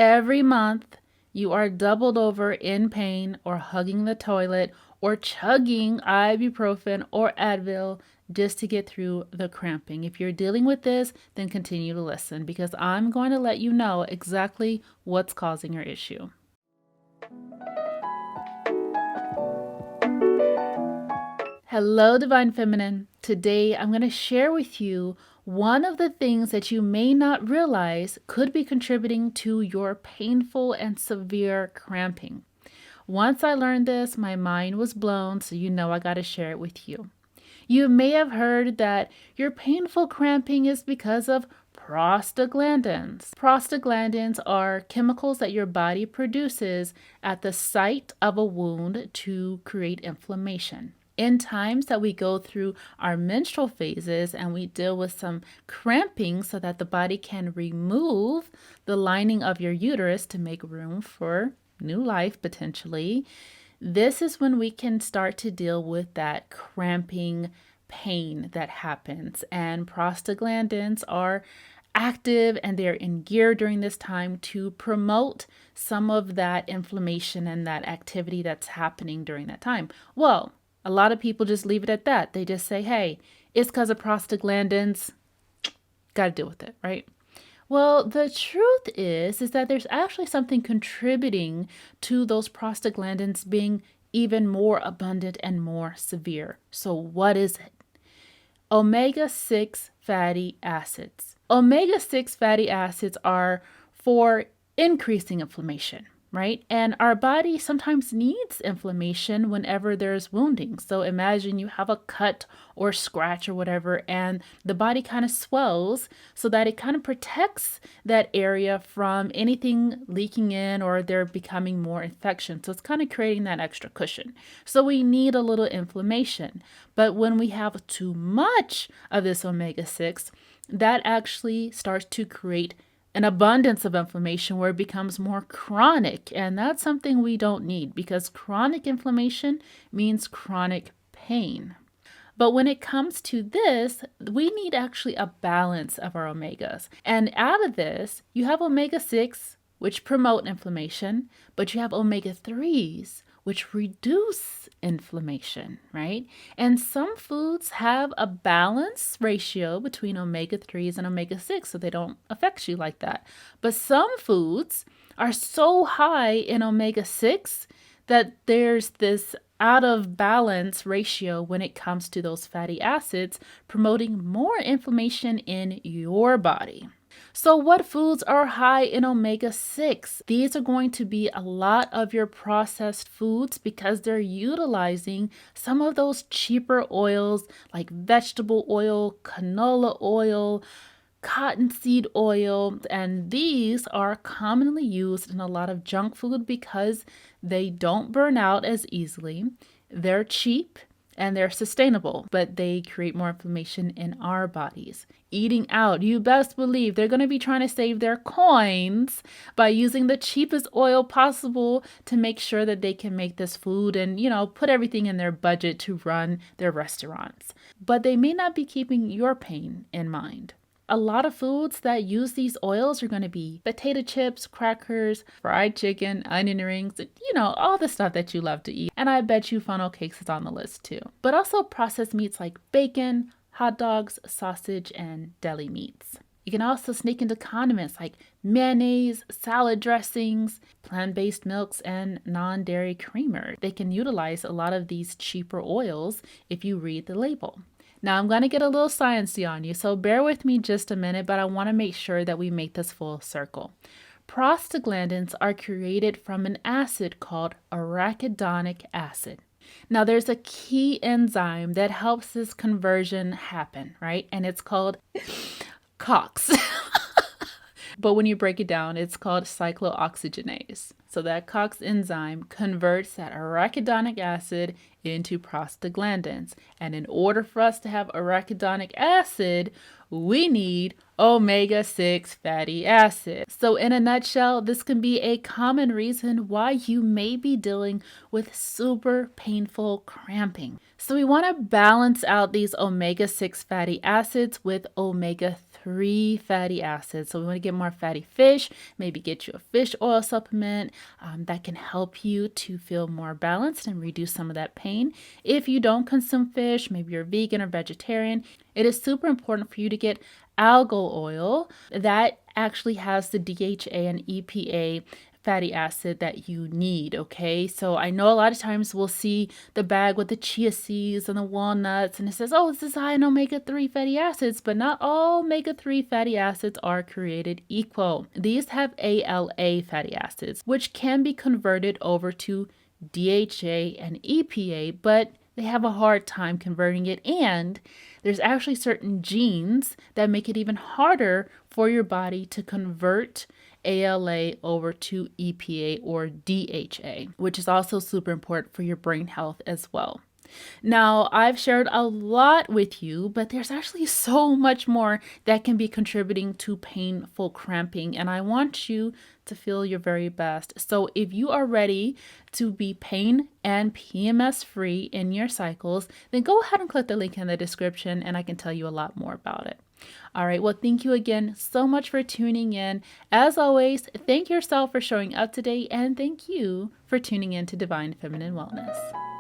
every month you are doubled over in pain or hugging the toilet or chugging ibuprofen or Advil just to get through the cramping. If you're dealing with this, then continue to listen because I'm going to let you know exactly what's causing your issue. Hello, Divine Feminine. Today, I'm going to share with you one of the things that you may not realize could be contributing to your painful and severe cramping. Once I learned this, my mind was blown, so you know I got to share it with you. You may have heard that your painful cramping is because of prostaglandins. Prostaglandins are chemicals that your body produces at the site of a wound to create inflammation. In times that we go through our menstrual phases and we deal with some cramping so that the body can remove the lining of your uterus to make room for new life potentially, this is when we can start to deal with that cramping pain that happens. And prostaglandins are active and they're in gear during this time to promote some of that inflammation and that activity that's happening during that time. Well, a lot of people just leave it at that. They just say, hey, it's because of prostaglandins. Got to deal with it, right? Well, the truth is that there's actually something contributing to those prostaglandins being even more abundant and more severe. So what is it? Omega-6 fatty acids. Omega-6 fatty acids are for increasing inflammation, right? And our body sometimes needs inflammation whenever there's wounding. So imagine you have a cut or scratch or whatever, and the body kind of swells so that it kind of protects that area from anything leaking in or there becoming more infection. So it's kind of creating that extra cushion. So we need a little inflammation. But when we have too much of this omega-6, that actually starts to create an abundance of inflammation where it becomes more chronic. And that's something we don't need because chronic inflammation means chronic pain. But when it comes to this, we need actually a balance of our omegas. And out of this, you have omega-6, which promote inflammation, but you have omega-3s, which reduce inflammation, right? And some foods have a balance ratio between omega-3s and omega-6, so they don't affect you like that. But some foods are so high in omega-6 that there's this out of balance ratio when it comes to those fatty acids, promoting more inflammation in your body. So what foods are high in omega-6? These are going to be a lot of your processed foods because they're utilizing some of those cheaper oils like vegetable oil, canola oil, cottonseed oil, and these are commonly used in a lot of junk food because they don't burn out as easily, they're cheap, and they're sustainable, but they create more inflammation in our bodies. Eating out, you best believe they're going to be trying to save their coins by using the cheapest oil possible to make sure that they can make this food and, put everything in their budget to run their restaurants. But they may not be keeping your pain in mind. A lot of foods that use these oils are going to be potato chips, crackers, fried chicken, onion rings, all the stuff that you love to eat. And I bet you funnel cakes is on the list too. But also processed meats like bacon, hot dogs, sausage, and deli meats. You can also sneak into condiments like mayonnaise, salad dressings, plant-based milks, and non-dairy creamer. They can utilize a lot of these cheaper oils if you read the label. Now I'm going to get a little sciencey on you, so bear with me just a minute, but I want to make sure that we make this full circle. Prostaglandins are created from an acid called arachidonic acid. Now there's a key enzyme that helps this conversion happen, right? And it's called COX. But when you break it down, it's called cyclooxygenase. So that COX enzyme converts that arachidonic acid into prostaglandins. And in order for us to have arachidonic acid, we need omega-6 fatty acids. So in a nutshell, this can be a common reason why you may be dealing with super painful cramping. So we want to balance out these omega-6 fatty acids with omega-3 omega-3 fatty acids. So we want to get more fatty fish, maybe get you a fish oil supplement that can help you to feel more balanced and reduce some of that pain. If you don't consume fish, maybe you're vegan or vegetarian, it is super important for you to get algal oil that actually has the DHA and EPA fatty acid that you need. Okay, so I know a lot of times we'll see the bag with the chia seeds and the walnuts and it says, oh, this is high in omega-3 fatty acids, but not all omega-3 fatty acids are created equal. These have ALA fatty acids, which can be converted over to DHA and EPA, but they have a hard time converting it, and there's actually certain genes that make it even harder for your body to convert ALA over to EPA or DHA, which is also super important for your brain health as well. Now, I've shared a lot with you, but there's actually so much more that can be contributing to painful cramping, and I want you to feel your very best. So if you are ready to be pain and PMS free in your cycles, then go ahead and click the link in the description and I can tell you a lot more about it. All right, well, thank you again so much for tuning in. As always, thank yourself for showing up today, and thank you for tuning in to Divine Feminine Wellness.